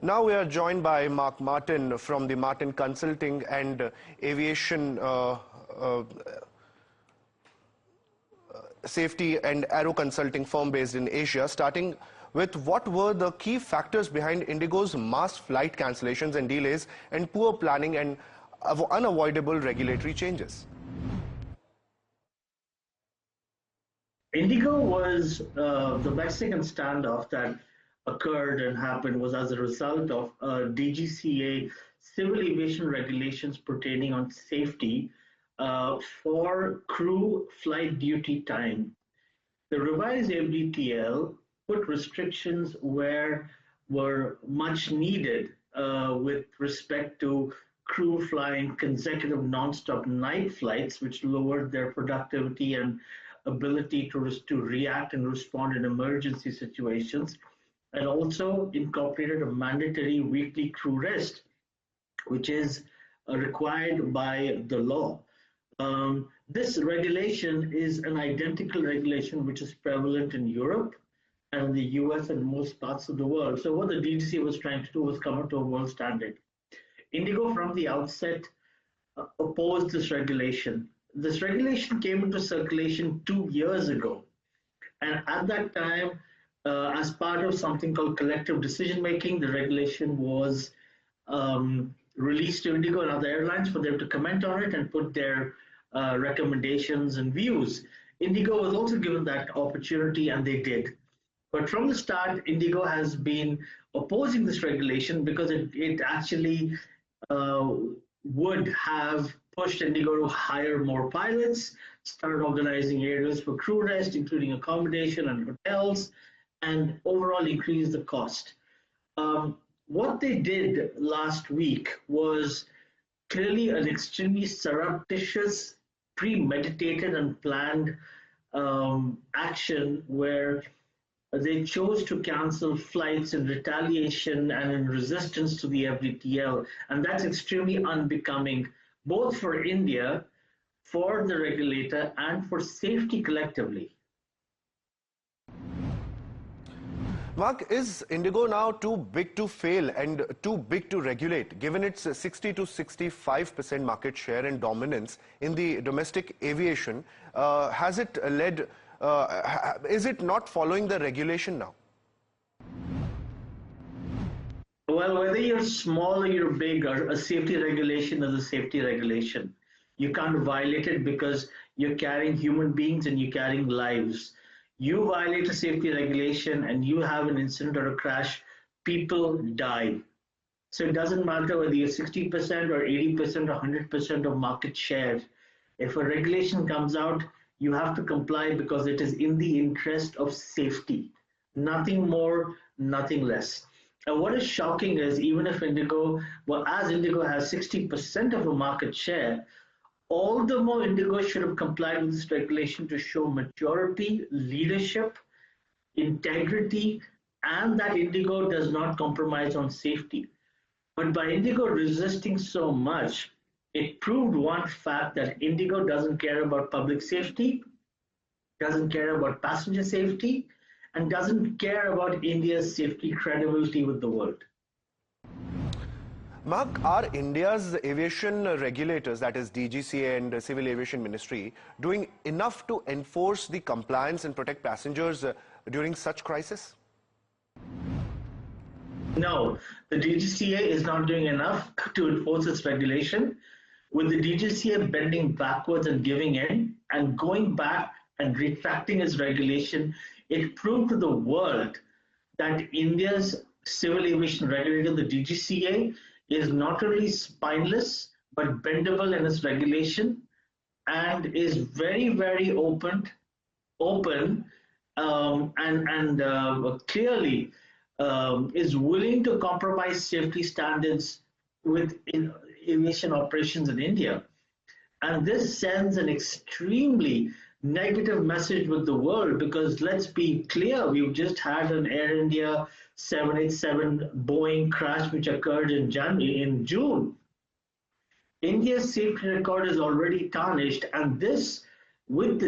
Now we are joined by Martin from the Martin Consulting and Aviation Safety and Aero Consulting firm based in Asia, starting with what were the key factors behind IndiGo's mass flight cancellations and delays and poor planning and unavoidable regulatory changes. IndiGo was the Mexican standoff that occurred and happened was as a result of DGCA civil aviation regulations pertaining on safety for crew flight duty time. The revised FDTL put restrictions where were much needed with respect to crew flying consecutive non-stop night flights, which lowered their productivity and ability to react and respond in emergency situations, and also incorporated a mandatory weekly crew rest, which is required by the law. This regulation is an identical regulation which is prevalent in Europe and the US and most parts of the world. So what the DGCA was trying to do was come up to a world standard. IndiGo from the outset opposed this regulation. This regulation came into circulation 2 years ago. And at that time, as part of something called collective decision making, the regulation was released to IndiGo and other airlines for them to comment on it and put their recommendations and views. IndiGo was also given that opportunity, and they did. But from the start, IndiGo has been opposing this regulation because it actually would have pushed IndiGo to hire more pilots, start organizing areas for crew rest, including accommodation and hotels, and overall increase the cost. What they did last week was clearly an extremely surreptitious, premeditated and planned action where they chose to cancel flights in retaliation and in resistance to the FDTL. And that's extremely unbecoming, both for India, for the regulator, and for safety collectively. Mark, is IndiGo now too big to fail and too big to regulate, given its 60 to 65% market share and dominance in the domestic aviation? Has it led, is it not following the regulation now? Well, whether you're small or you're big, a safety regulation is a safety regulation. You can't violate it because you're carrying human beings and you're carrying lives. You violate a safety regulation and you have an incident or a crash, people die. So it doesn't matter whether you're 60% or 80% or 100% of market share. If a regulation comes out, you have to comply because it is in the interest of safety. Nothing more, nothing less. And what is shocking is even if IndiGo, well, as IndiGo has 60% of a market share, all the more IndiGo should have complied with this regulation to show maturity, leadership, integrity, and that IndiGo does not compromise on safety. But by IndiGo resisting so much, it proved one fact that IndiGo doesn't care about public safety, doesn't care about passenger safety, and doesn't care about India's safety credibility with the world. Mark, are India's aviation regulators, that is DGCA and Civil Aviation Ministry, doing enough to enforce the compliance and protect passengers during such crisis? No, the DGCA is not doing enough to enforce its regulation. With the DGCA bending backwards and giving in and going back and retracting its regulation, it proved to the world that India's civil aviation regulator, the DGCA, is not only spineless but bendable in its regulation and is very, very open and clearly is willing to compromise safety standards with aviation operations in India. And this sends an extremely negative message with the world because let's be clear, we've just had an Air India 787 Boeing crash which occurred in June. India's safety record is already tarnished, and this move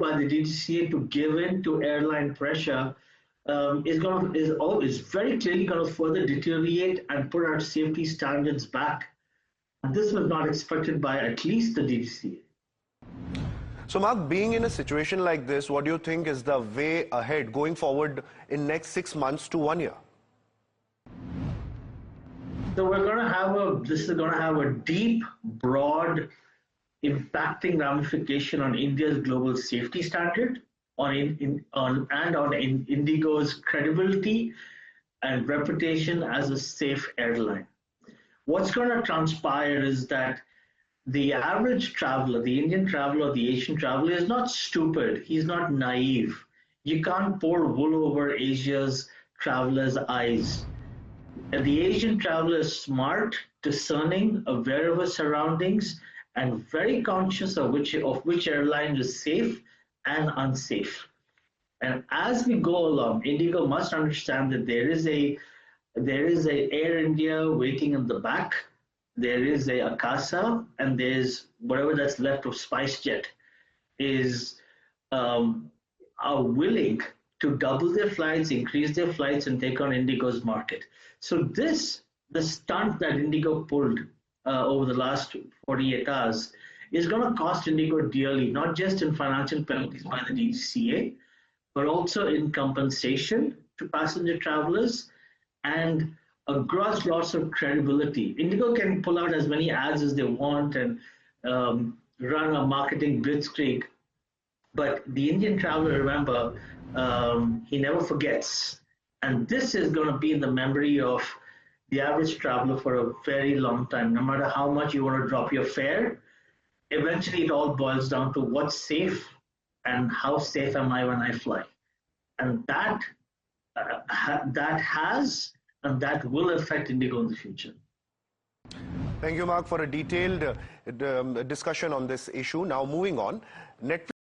by the DGCA to give in to airline pressure is very clearly going to further deteriorate and put our safety standards back. And this was not expected by at least the DGCA. So, Mark, being in a situation like this, what do you think is the way ahead going forward in next 6 months to 1 year? So this is going to have a deep, broad, impacting ramification on India's global safety standard, on IndiGo's credibility and reputation as a safe airline. What's going to transpire is that the average traveler, the Indian traveler, the Asian traveler is not stupid. He's not naive. You can't pour wool over Asia's travelers' eyes. And the Asian traveler is smart, discerning, aware of his surroundings, and very conscious of which airline is safe and unsafe. And as we go along, IndiGo must understand that there is a Air India waiting in the back. There is a Akasa, and there's whatever that's left of SpiceJet are willing to double their flights, increase their flights, and take on IndiGo's market. So the stunt that IndiGo pulled over the last 48 hours is going to cost IndiGo dearly, not just in financial penalties by the DGCA, but also in compensation to passenger travelers and a gross loss of credibility. IndiGo can pull out as many ads as they want and run a marketing blitzkrieg, but the Indian traveler, remember, he never forgets. And this is going to be in the memory of the average traveler for a very long time. No matter how much you want to drop your fare, eventually it all boils down to what's safe and how safe am I when I fly. And that has and that will affect IndiGo in the future. Thank you, Mark, for a detailed discussion on this issue. Now, moving on.